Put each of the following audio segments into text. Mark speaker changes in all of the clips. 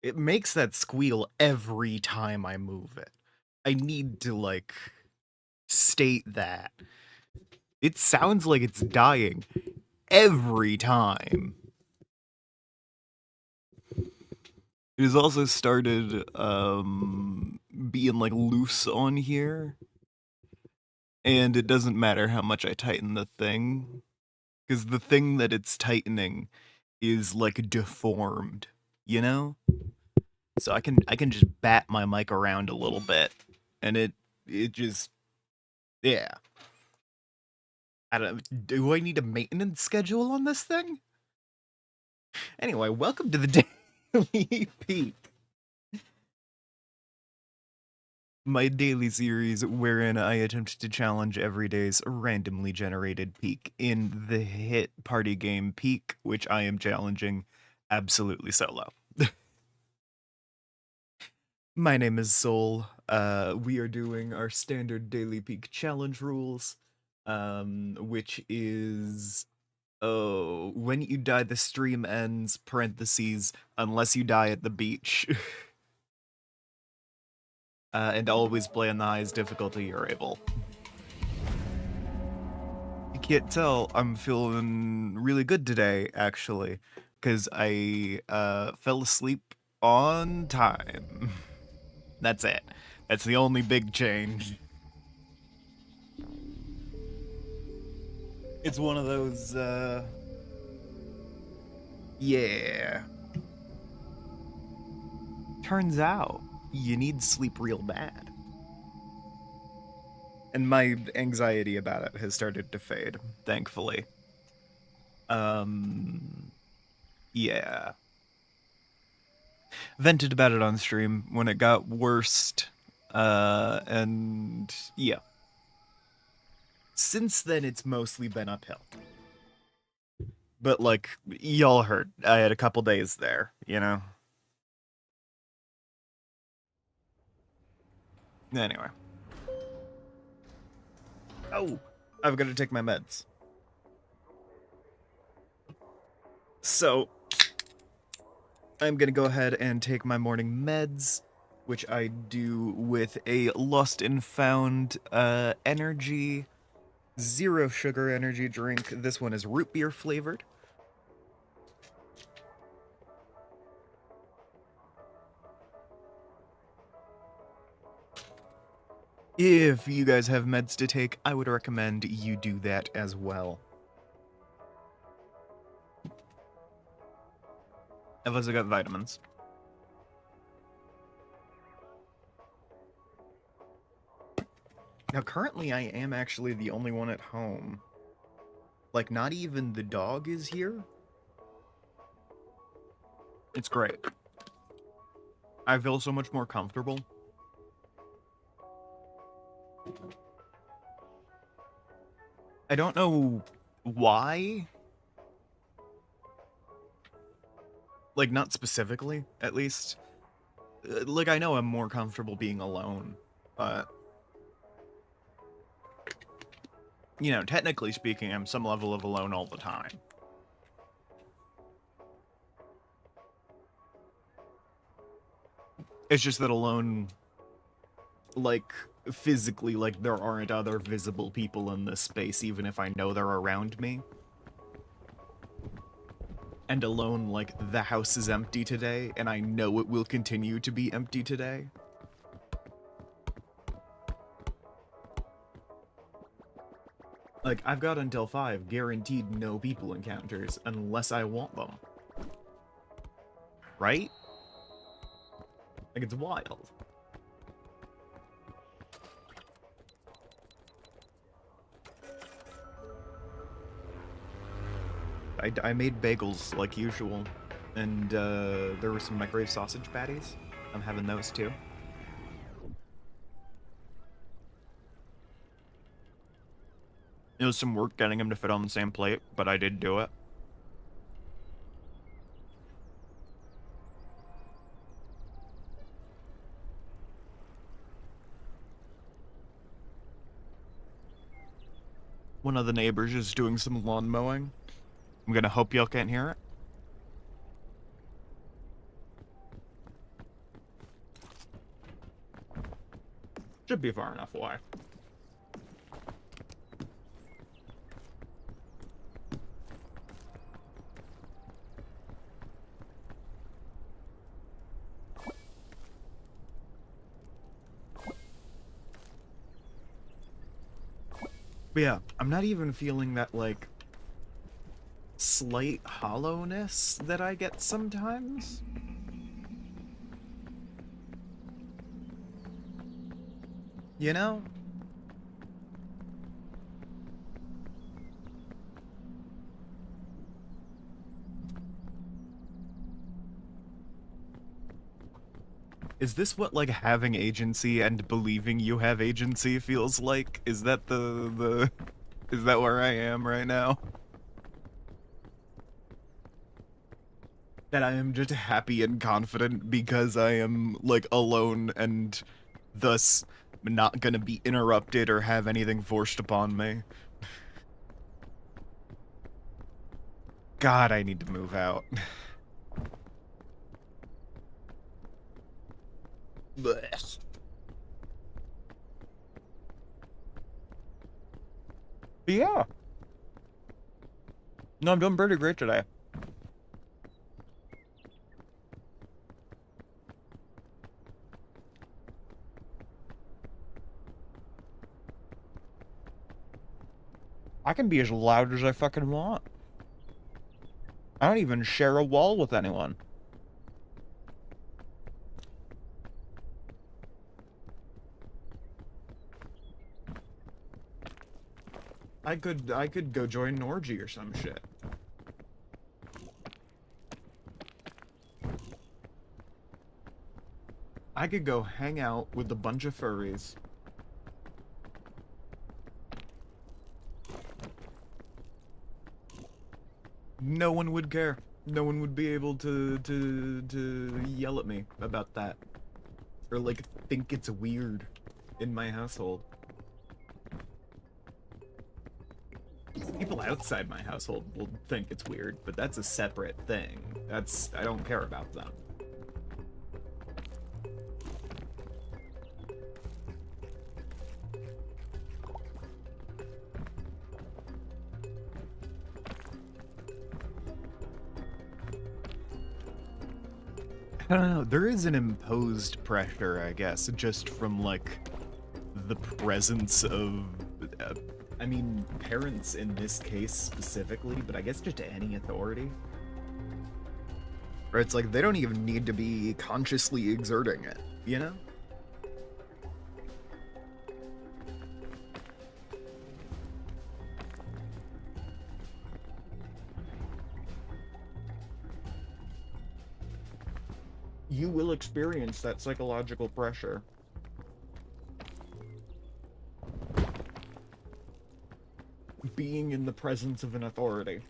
Speaker 1: It makes that squeal every time I move it. I need to, like, state that. It sounds like it's dying every time. It has also started, being, like, loose on here. And it doesn't matter how much I tighten the thing, because the thing that it's tightening is, like, deformed, you know? So I can just bat my mic around a little bit, and it just yeah. I don't. Do I need a maintenance schedule on this thing? Anyway, welcome to the Daily Peak, my daily series wherein I attempt to challenge every day's randomly generated peak in the hit party game Peak, which I am challenging absolutely solo. My name is Soul. We are doing our standard Daily Peak challenge rules, which is, oh, when you die, the stream ends, parentheses, unless you die at the beach. And always play on the highest difficulty you're able. You can't tell, I'm feeling really good today, actually, because I fell asleep on time. That's it. That's the only big change. It's one of those, yeah. Turns out, you need sleep real bad. And my anxiety about it has started to fade, thankfully. Yeah. Vented about it on stream when it got worst, and yeah. Since then, it's mostly been uphill. But, like, y'all heard, I had a couple days there, you know? Anyway. Oh! I've got to take my meds. So, I'm gonna go ahead and take my morning meds, which I do with a Lost and Found energy, zero sugar energy drink. This one is root beer flavored. If you guys have meds to take, I would recommend you do that as well. I've also got vitamins. Now, currently, I am actually the only one at home. Like, not even the dog is here. It's great. I feel so much more comfortable. I don't know why. Like, not specifically, at least. Like, I know I'm more comfortable being alone, but... You know, technically speaking, I'm some level of alone all the time. It's just that alone, like, physically, like, there aren't other visible people in this space, even if I know they're around me. And alone, like, the house is empty today, and I know it will continue to be empty today. Like, I've got until 5 guaranteed no people encounters unless I want them. Right? Like, it's wild. I made bagels like usual, and there were some microwave sausage patties. I'm having those too. It was some work getting them to fit on the same plate, but I did do it. One of the neighbors is doing some lawn mowing. I'm gonna hope y'all can't hear it.
Speaker 2: Should be far enough away.
Speaker 1: But yeah, I'm not even feeling that, like, slight hollowness that I get sometimes. You know? Is this what, like, having agency and believing you have agency feels like? Is that is that where I am right now? That I am just happy and confident because I am, like, alone and thus not gonna be interrupted or have anything forced upon me. God, I need to move out. Blech. But yeah. No, I'm doing pretty great today. I can be as loud as I fucking want. I don't even share a wall with anyone. I could go join an orgy or some shit. I could go hang out with a bunch of furries. No one would care. No one would be able to yell at me about that. Or, like, think it's weird in my household. People outside my household will think it's weird, but that's a separate thing. I don't care about them. I don't know, there is an imposed pressure, I guess, just from, like, the presence of, I mean, parents in this case specifically, but I guess just any authority. Where it's like, they don't even need to be consciously exerting it, you know? You will experience that psychological pressure. Being in the presence of an authority.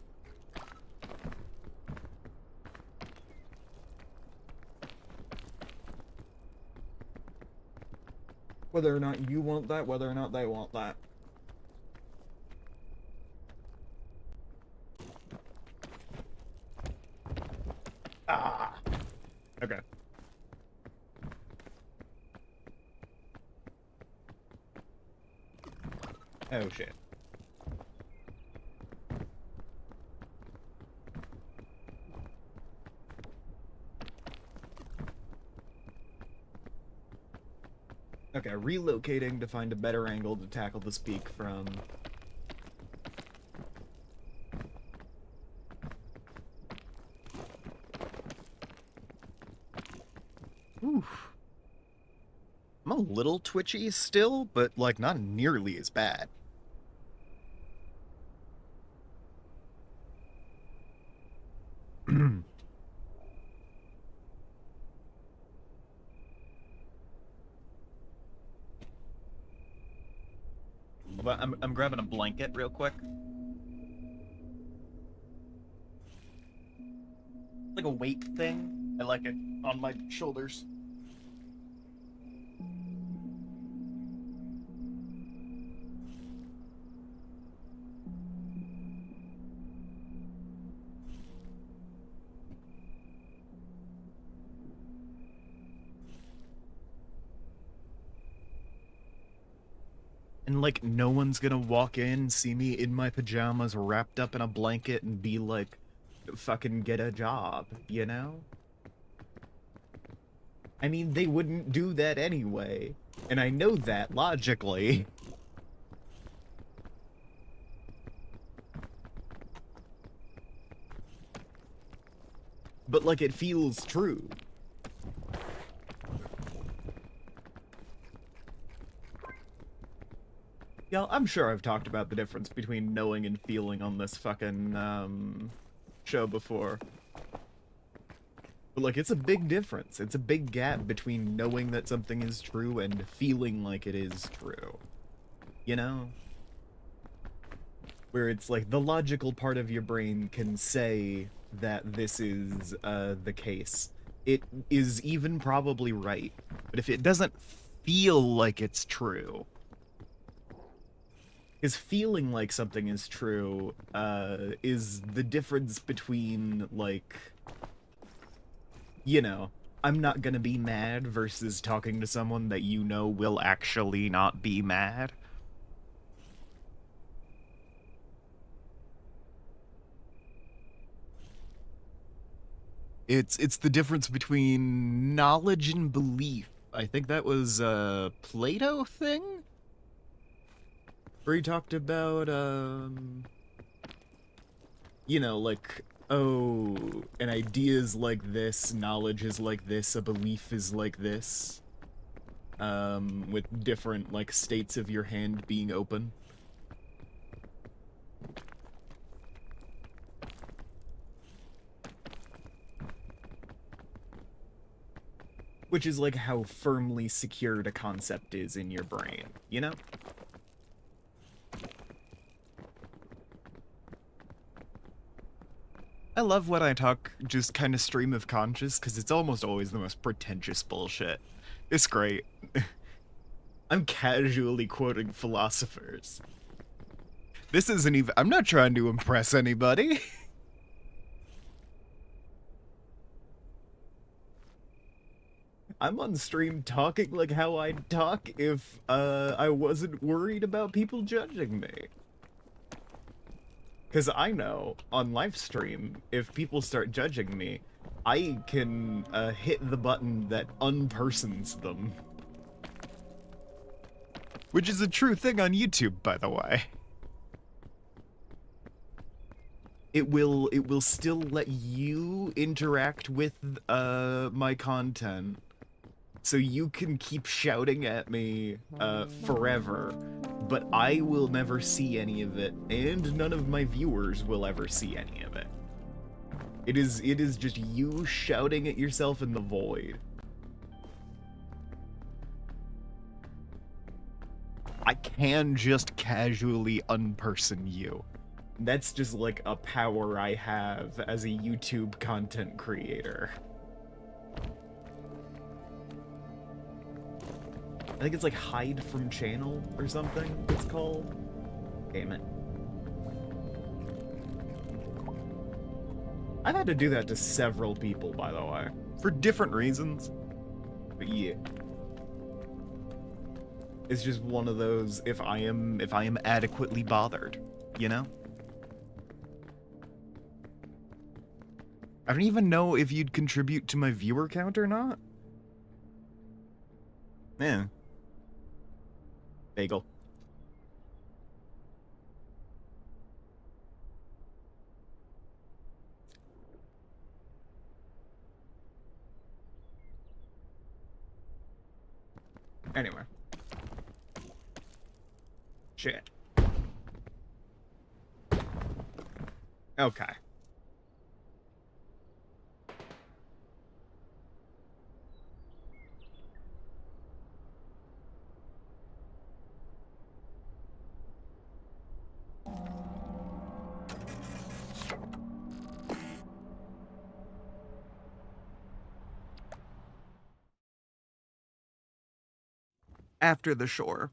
Speaker 1: Whether or not you want that, whether or not they want that. Ah! Okay. Oh shit. Okay, relocating to find a better angle to tackle this peak from. Oof. I'm a little twitchy still, but, like, not nearly as bad. I'm grabbing a blanket real quick. Like a weight thing. I like it on my shoulders. And, like, no one's gonna walk in, see me in my pajamas, wrapped up in a blanket, and be like, fucking get a job, you know? I mean, they wouldn't do that anyway. And I know that logically. But, like, it feels true. Yeah, I'm sure I've talked about the difference between knowing and feeling on this fucking, show before. But, like, it's a big difference. It's a big gap between knowing that something is true and feeling like it is true. You know? Where it's like, the logical part of your brain can say that this is, the case. It is even probably right. But if it doesn't feel like it's true... Because feeling like something is true, is the difference between, like... You know, I'm not gonna be mad versus talking to someone that you know will actually not be mad. It's the difference between knowledge and belief. I think that was a Plato thing? Where he talked about, you know, like, oh, an idea is like this, knowledge is like this, a belief is like this. With different, like, states of your hand being open. Which is, like, how firmly secured a concept is in your brain, you know? I love when I talk just kind of stream of conscious, because it's almost always the most pretentious bullshit. It's great. I'm casually quoting philosophers. This isn't even... I'm not trying to impress anybody. I'm on stream talking like how I'd talk if, I wasn't worried about people judging me. Because I know, on live stream, if people start judging me, I can, hit the button that unpersons them. Which is a true thing on YouTube, by the way. It will still let you interact with, my content. So you can keep shouting at me, forever. But I will never see any of it, and none of my viewers will ever see any of it. It is just you shouting at yourself in the void. I can just casually unperson you. That's just like a power I have as a YouTube content creator. I think it's like hide from channel or something it's called. Damn it. I've had to do that to several people, by the way. For different reasons. But yeah. It's just one of those if I am adequately bothered, you know? I don't even know if you'd contribute to my viewer count or not. Yeah. Bagel. Anyway. Shit. Okay. After the shore.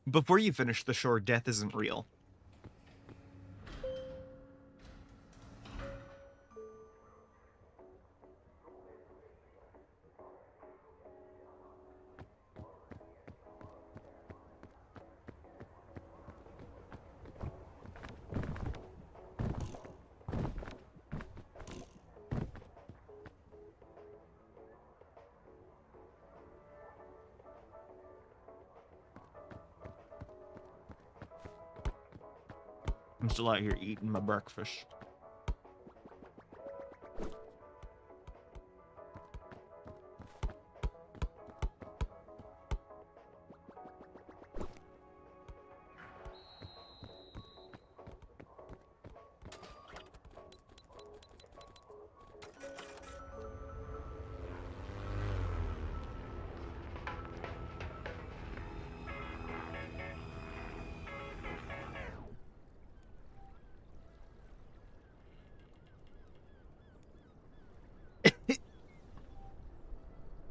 Speaker 1: Before you finish the shore, death isn't real.
Speaker 2: still out here eating my breakfast.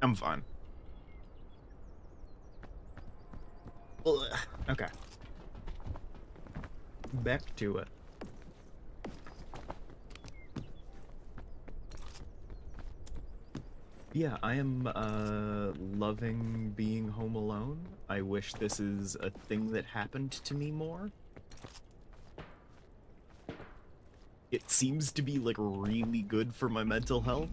Speaker 2: I'm fine. Ugh. Okay. Back to it. Yeah, I am loving being home alone. I wish this is a thing that happened to me more. It seems to be like really good for my mental health.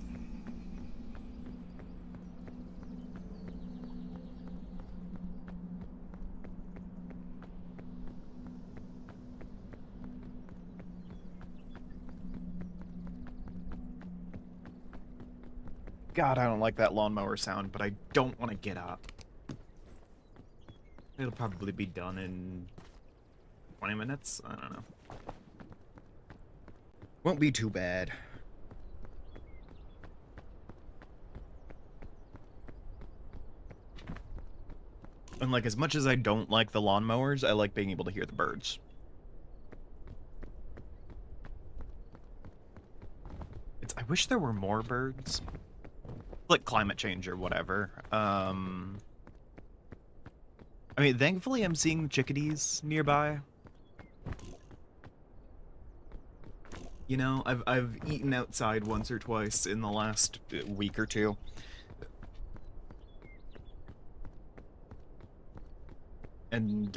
Speaker 2: God, I don't like that lawnmower sound, but I don't want to get up. It'll probably be done in 20 minutes? I don't know. Won't be too bad. And like, as much as I don't like the lawnmowers, I like being able to hear the birds. I wish there were more birds. Like climate change or whatever. I mean, thankfully I'm seeing chickadees nearby. You know, I've eaten outside once or twice in the last week or two. And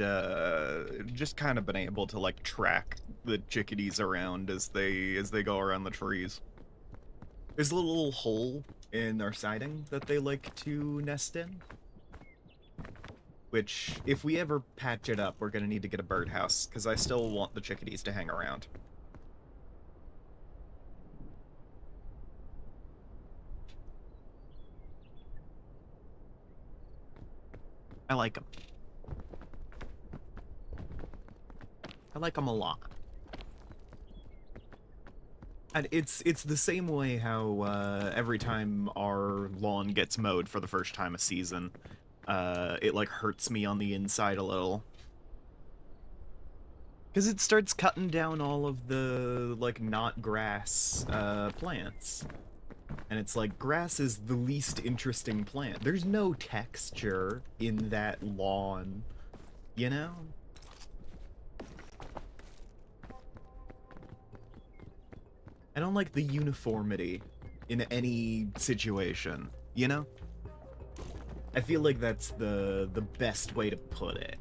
Speaker 2: just kind of been able to like track the chickadees around as they go around the trees. There's a little hole in our siding that they like to nest in. Which, if we ever patch it up, we're gonna need to get a birdhouse, because I still want the chickadees to hang around. I like them. I like them a lot. And it's the same way how every time our lawn gets mowed for the first time a season, it like hurts me on the inside a little. Because it starts cutting down all of the, like, not grass plants. And it's like, grass is the least interesting plant. There's no texture in that lawn, you know? I don't like the uniformity in any situation, you know? I feel like that's the best way to put it.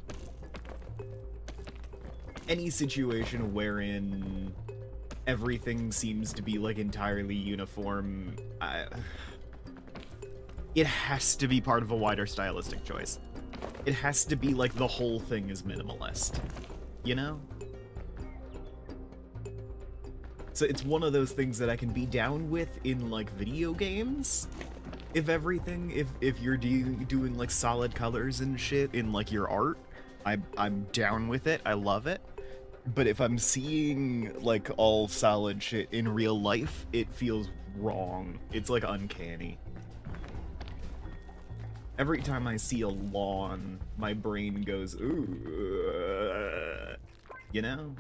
Speaker 2: Any situation wherein everything seems to be, like, entirely uniform, it has to be part of a wider stylistic choice. It has to be, like, the whole thing is minimalist, you know? So it's one of those things that I can be down with in, like, video games. If you're doing, like, solid colors and shit in, like, your art, I'm down with it, I love it. But if I'm seeing, like, all solid shit in real life, it feels wrong. It's, like, uncanny. Every time I see a lawn, my brain goes, ooh, you know?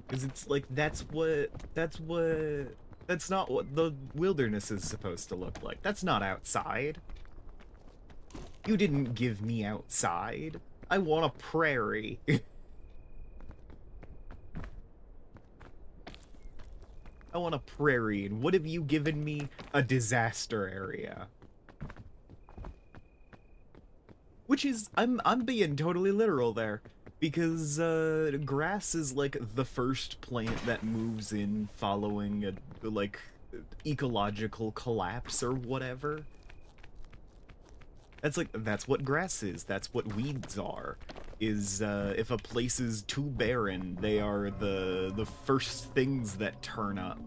Speaker 2: Because it's like, that's not what the wilderness is supposed to look like. That's not outside. You didn't give me outside. I want a prairie. I want a prairie, and what have you given me? A disaster area. Which is, I'm being totally literal there. Because, grass is, like, the first plant that moves in following a, like, ecological collapse or whatever. That's what grass is. That's what weeds are. Is if a place is too barren, they are the first things that turn up.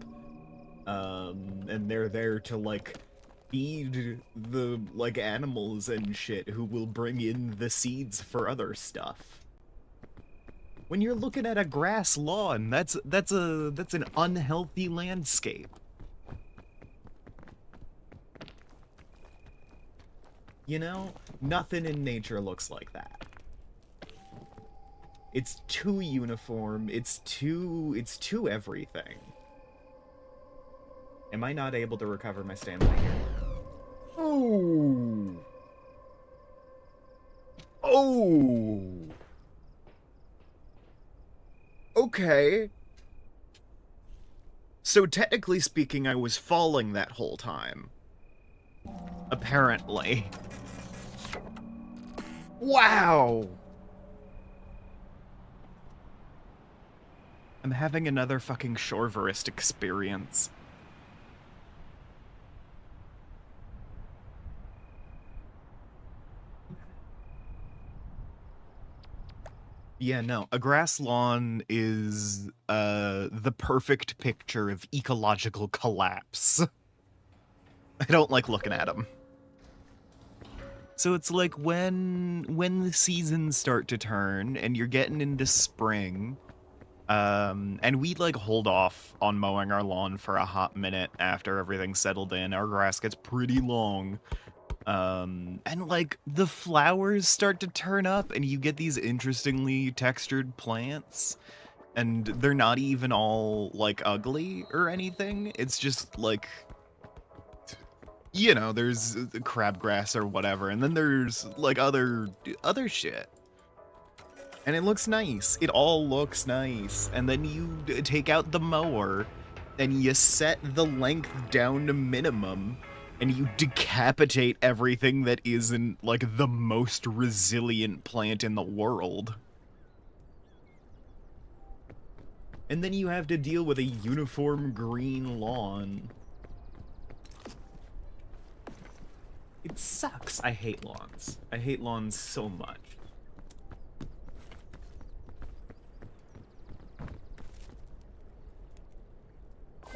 Speaker 2: And they're there to like feed the like animals and shit who will bring in the seeds for other stuff. When you're looking at a grass lawn, that's an unhealthy landscape. You know, nothing in nature looks like that. It's too uniform, it's too everything. Am I not able to recover my stamina here? Oh! Oh! Okay. So technically speaking, I was falling that whole time. Apparently. Wow! I'm having another fucking Shoreverist experience. Yeah, no, a grass lawn is the perfect picture of ecological collapse. I don't like looking at them. So it's like when the seasons start to turn and you're getting into spring, and we like hold off on mowing our lawn for a hot minute after everything's settled in. Our grass gets pretty long. And like the flowers start to turn up and you get these interestingly textured plants, and they're not even all like ugly or anything. It's just like, you know, there's crabgrass or whatever, and then there's like other shit. And it looks nice. It all looks nice. And then you take out the mower and you set the length down to minimum and you decapitate everything that isn't like the most resilient plant in the world. And then you have to deal with a uniform green lawn. It sucks. I hate lawns. I hate lawns so much.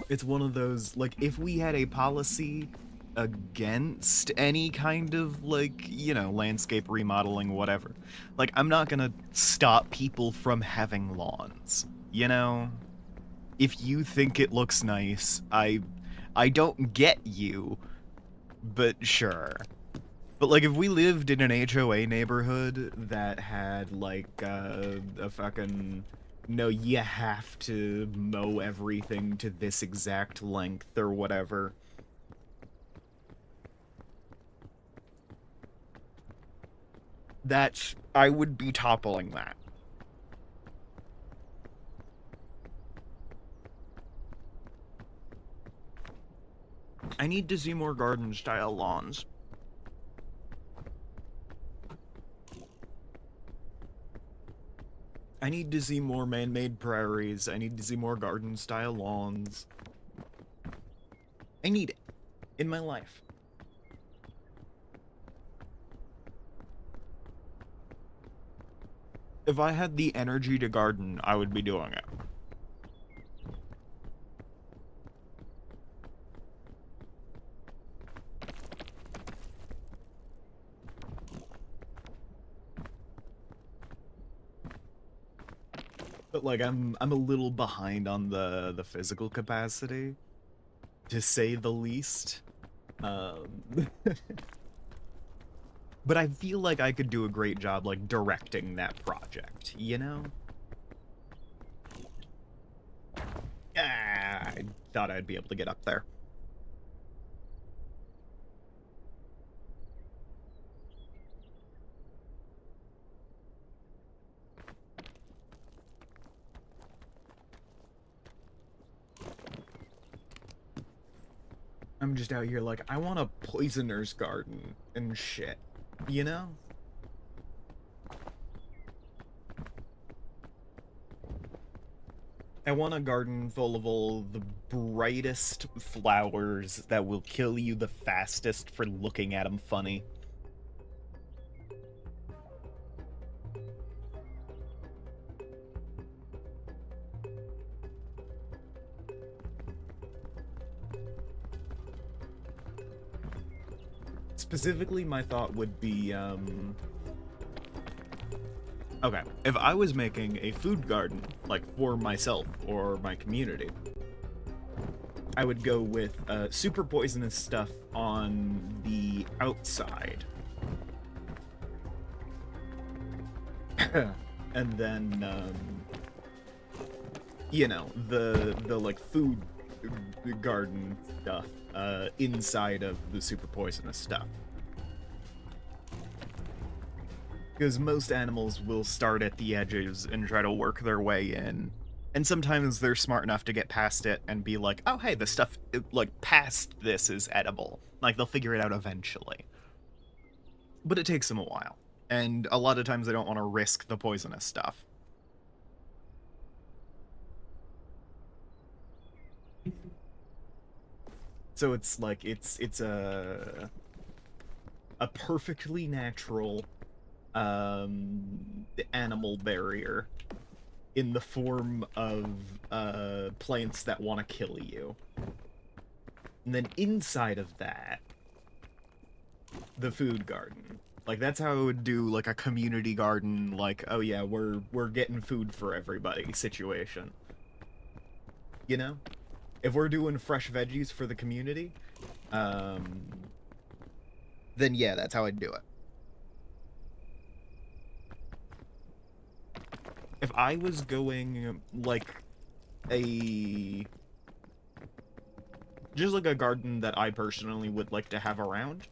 Speaker 2: It's one of those, like, if we had a policy against any kind of, like, you know, landscape remodeling, whatever, like, I'm not gonna stop people from having lawns, you know? If you think it looks nice, I don't get you, but sure. But, like, if we lived in an HOA neighborhood that had, like, a fucking... No, you have to mow everything to this exact length or whatever. I would be toppling that. I need to see more garden-style lawns. I need to see more man-made prairies. I need to see more garden-style lawns. I need it in my life. If I had the energy to garden, I would be doing it. But like I'm a little behind on the physical capacity, to say the least. But I feel like I could do a great job like directing that project, you know? I thought I'd be able to get up there. I'm just out here like, I want a poisoner's garden and shit, you know? I want a garden full of all the brightest flowers that will kill you the fastest for looking at them funny. Specifically, my thought would be, okay, if I was making a food garden, like, for myself or my community, I would go with super poisonous stuff on the outside. And then, you know, the like, food garden stuff inside of the super poisonous stuff. Because most animals will start at the edges and try to work their way in. And sometimes they're smart enough to get past it and be like, oh, hey, the stuff, like, past this is edible. Like, they'll figure it out eventually. But it takes them a while. And a lot of times they don't want to risk the poisonous stuff. So it's like, it's a perfectly natural animal barrier in the form of plants that want to kill you. And then inside of that, the food garden. Like, that's how I would do, like, a community garden, like, oh yeah, we're getting food for everybody situation. You know? If we're doing fresh veggies for the community, then yeah, that's how I'd do it. If I was going, like, just like a garden that I personally would like to have around,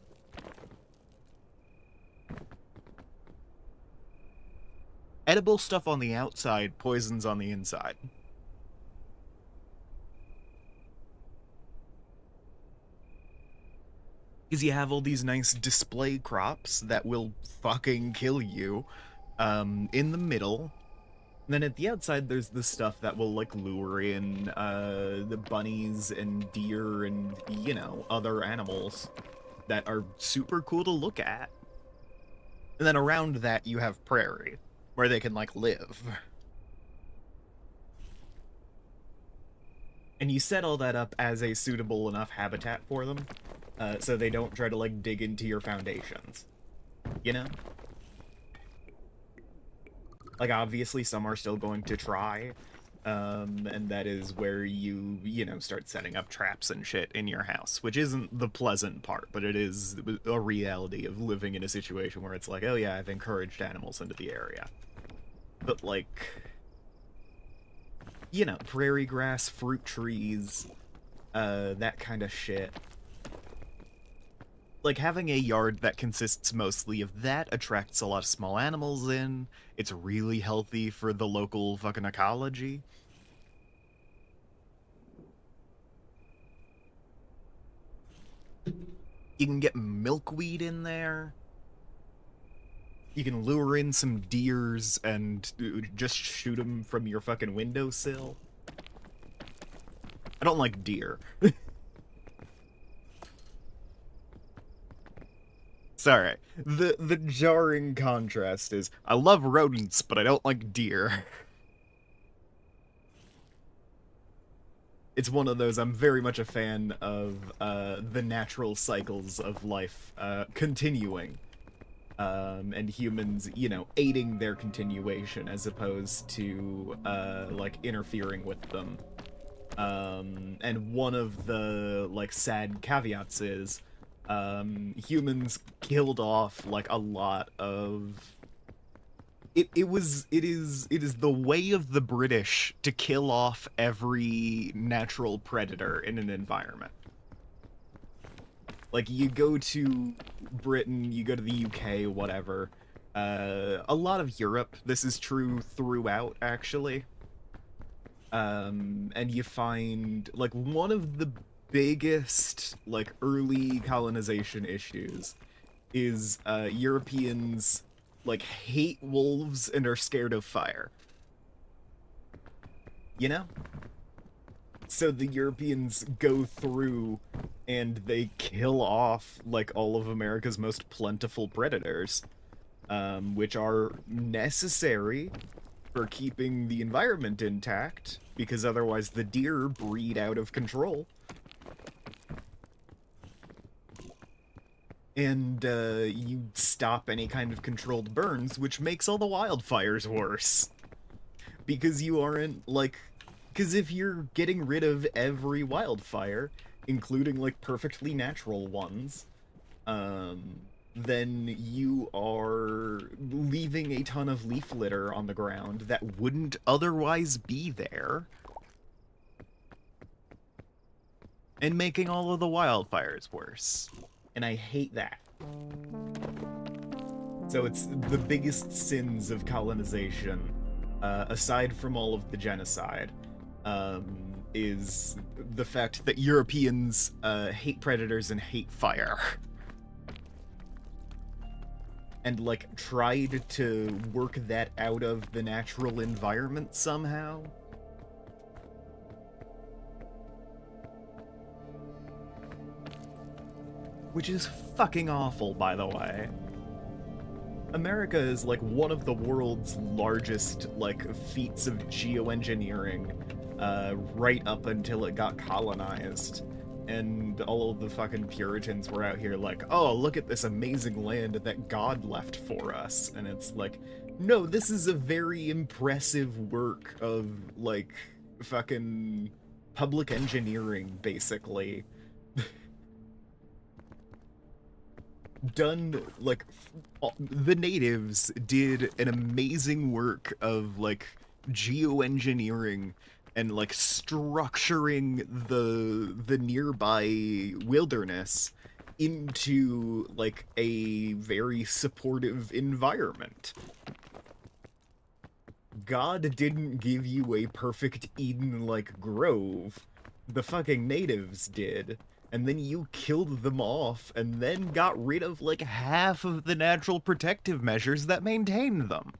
Speaker 2: edible stuff on the outside, poisons on the inside. Because you have all these nice display crops that will fucking kill you in the middle. And then at the outside, there's the stuff that will, like, lure in the bunnies and deer and, you know, other animals that are super cool to look at. And then around that, you have prairie, where they can, like, live. And you set all that up as a suitable enough habitat for them, so they don't try to, like, dig into your foundations. You know? Like, obviously, some are still going to try, and that is where you know, start setting up traps and shit in your house, which isn't the pleasant part, but it is a reality of living in a situation where it's like, oh yeah, I've encouraged animals into the area. But, like, you know, prairie grass, fruit trees, that kind of shit. Like, having a yard that consists mostly of that attracts a lot of small animals in. It's really healthy for the local fucking ecology. You can get milkweed in there. You can lure in some deers and just shoot them from your fucking windowsill. I don't like deer. Sorry. The jarring contrast is, I love rodents, but I don't like deer. It's one of those, I'm very much a fan of the natural cycles of life continuing. And humans, you know, aiding their continuation as opposed to, like, interfering with them. And one of the, like, sad caveats is, humans killed off, like, a lot of... It is the way of the British to kill off every natural predator in an environment. Like, you go to Britain, you go to the UK, whatever. A lot of Europe, this is true throughout, actually. And you find, like, one of the biggest, like, early colonization issues is Europeans, like, hate wolves and are scared of fire. You know? So the Europeans go through and they kill off, like, all of America's most plentiful predators, which are necessary for keeping the environment intact, because otherwise the deer breed out of control. and you stop any kind of controlled burns, which makes all the wildfires worse. Because you aren't, like... Because if you're getting rid of every wildfire, including, like, perfectly natural ones, then you are leaving a ton of leaf litter on the ground that wouldn't otherwise be there, and making all of the wildfires worse. And I hate that. So it's the biggest sins of colonization, aside from all of the genocide, is the fact that Europeans hate predators and hate fire. And, like, tried to work that out of the natural environment somehow. Which is fucking awful, by the way. America is, like, one of the world's largest, like, feats of geoengineering, right up until it got colonized. And all of the fucking Puritans were out here like, oh, look at this amazing land that God left for us. And it's like, no, this is a very impressive work of, like, fucking public engineering, basically. Done, like, the natives did an amazing work of, like, geoengineering and, like, structuring the nearby wilderness into, like, a very supportive environment. God didn't give you a perfect Eden-like grove. The fucking natives did. And then you killed them off, and then got rid of, like, half of the natural protective measures that maintained them.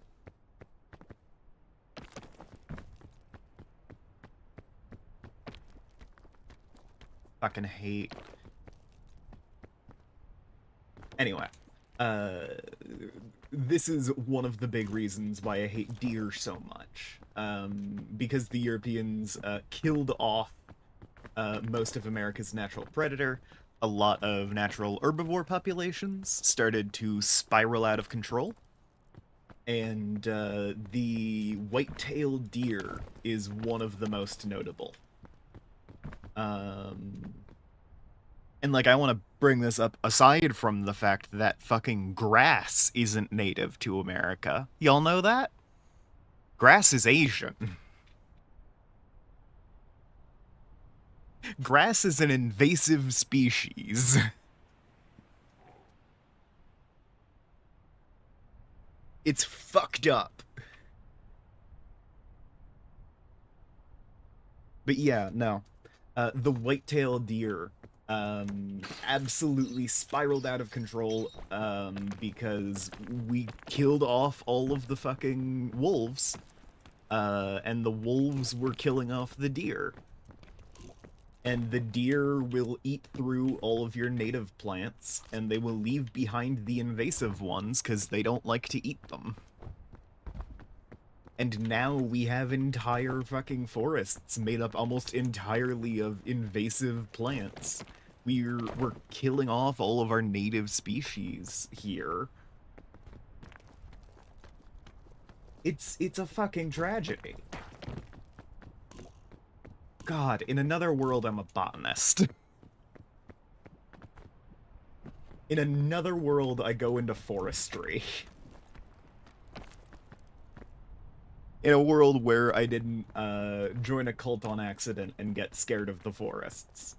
Speaker 2: Fucking hate. Anyway, this is one of the big reasons why I hate deer so much. Because the Europeans killed off most of America's natural predator. A lot of natural herbivore populations started to spiral out of control. And the white-tailed deer is one of the most notable. And, like, I want to bring this up aside from the fact that fucking grass isn't native to America. Y'all know that? Grass is Asian. Grass is an invasive species. It's fucked up. But yeah, no. The white-tailed deer absolutely spiraled out of control because we killed off all of the fucking wolves, and the wolves were killing off the deer. And the deer will eat through all of your native plants, and they will leave behind the invasive ones because they don't like to eat them. And now we have entire fucking forests made up almost entirely of invasive plants. We're killing off all of our native species here. It's a fucking tragedy. God, in another world, I'm a botanist. In another world, I go into forestry. In a world where I didn't join a cult on accident and get scared of the forests.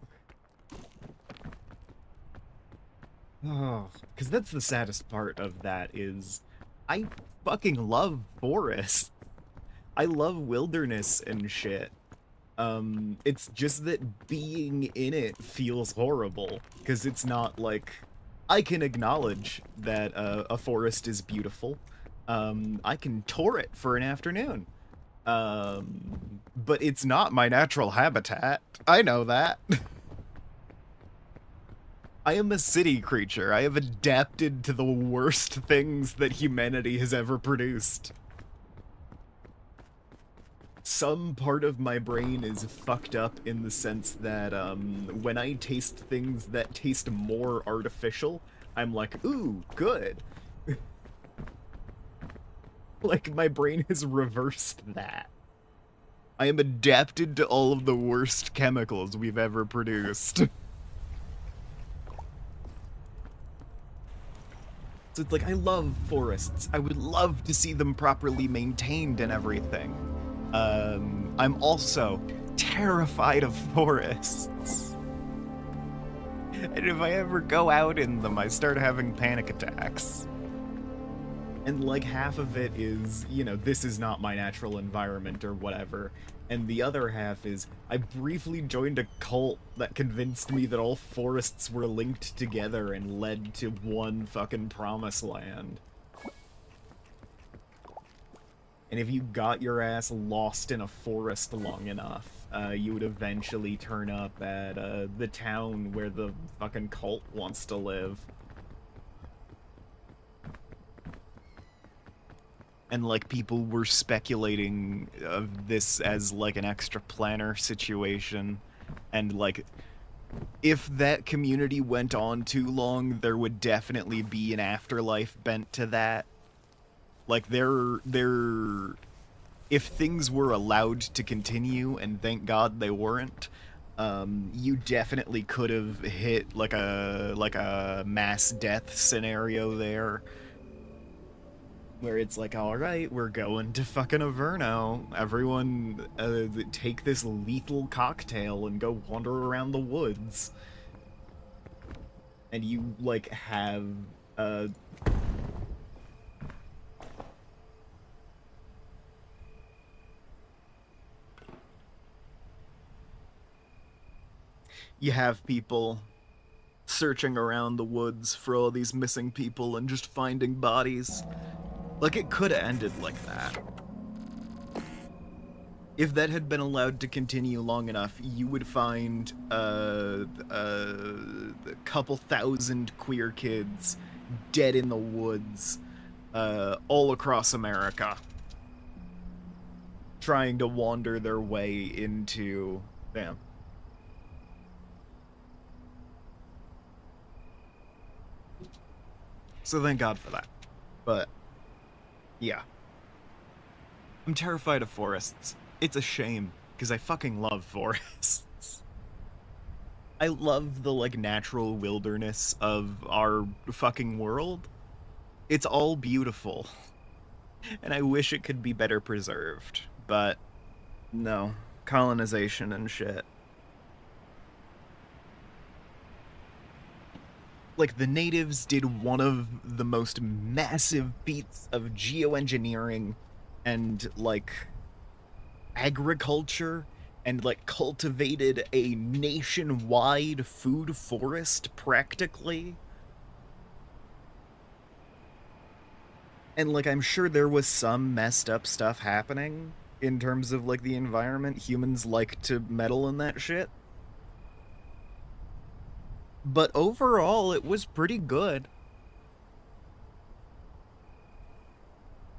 Speaker 2: Oh, because that's the saddest part of that is I fucking love forests. I love wilderness and shit. It's just that being in it feels horrible, because it's not like... I can acknowledge that a forest is beautiful. I can tour it for an afternoon. But it's not my natural habitat. I know that. I am a city creature. I have adapted to the worst things that humanity has ever produced. Some part of my brain is fucked up in the sense that when I taste things that taste more artificial, I'm like, ooh, good. Like, my brain has reversed that. I am adapted to all of the worst chemicals we've ever produced. So it's like, I love forests. I would love to see them properly maintained and everything. I'm also terrified of forests. And if I ever go out in them, I start having panic attacks. And like half of it is, you know, this is not my natural environment or whatever. And the other half is, I briefly joined a cult that convinced me that all forests were linked together and led to one fucking promised land. And if you got your ass lost in a forest long enough, you would eventually turn up at the town where the fucking cult wants to live. And like people were speculating of this as like an extra planner situation, and like if that community went on too long, there would definitely be an afterlife bent to that. Like if things were allowed to continue, and thank God they weren't, you definitely could have hit like a mass death scenario there, where it's like, all right, we're going to fucking Averno. Everyone, take this lethal cocktail and go wander around the woods. And you, like, have, uh... you have people searching around the woods for all these missing people and just finding bodies. Like, it could have ended like that. If that had been allowed to continue long enough, you would find a couple thousand queer kids dead in the woods all across America, trying to wander their way into... Damn. So thank God for that. But, yeah. I'm terrified of forests. It's a shame, because I fucking love forests. I love the, like, natural wilderness of our fucking world. It's all beautiful. And I wish it could be better preserved. But, no. Colonization and shit. Like, the natives did one of the most massive feats of geoengineering and, like, agriculture, and like cultivated a nationwide food forest practically. And like I'm sure there was some messed up stuff happening in terms of like the environment. Humans like to meddle in that shit. But overall it was pretty good.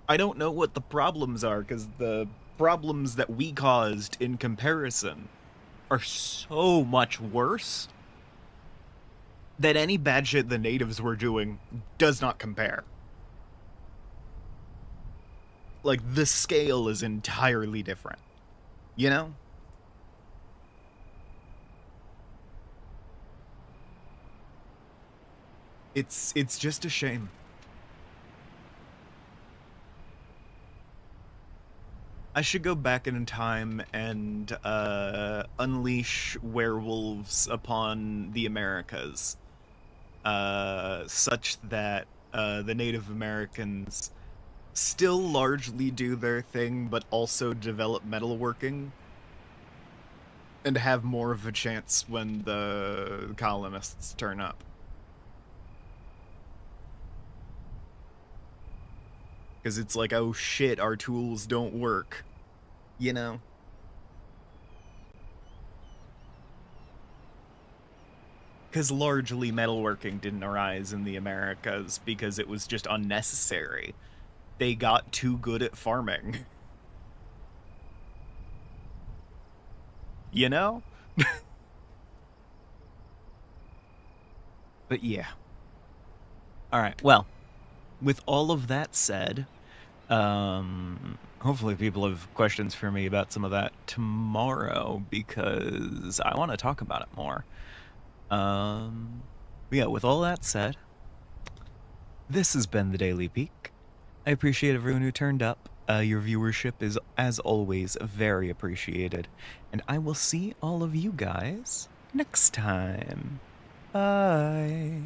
Speaker 2: I don't know what the problems are, because the problems that we caused in comparison are so much worse that any bad shit the natives were doing does not compare. Like, the scale is entirely different, you know? It's just a shame. I should go back in time and unleash werewolves upon the Americas, such that the Native Americans still largely do their thing, but also develop metalworking and have more of a chance when the colonists turn up. Because it's like, oh shit, our tools don't work, you know? Because largely metalworking didn't arise in the Americas because it was just unnecessary. They got too good at farming. You know? But yeah. All right. Well, with all of that said, hopefully people have questions for me about some of that tomorrow because I want to talk about it more. Yeah, with all that said, this has been the Daily Peak. I appreciate everyone who turned up. Your viewership is, as always, very appreciated. And I will see all of you guys next time. Bye.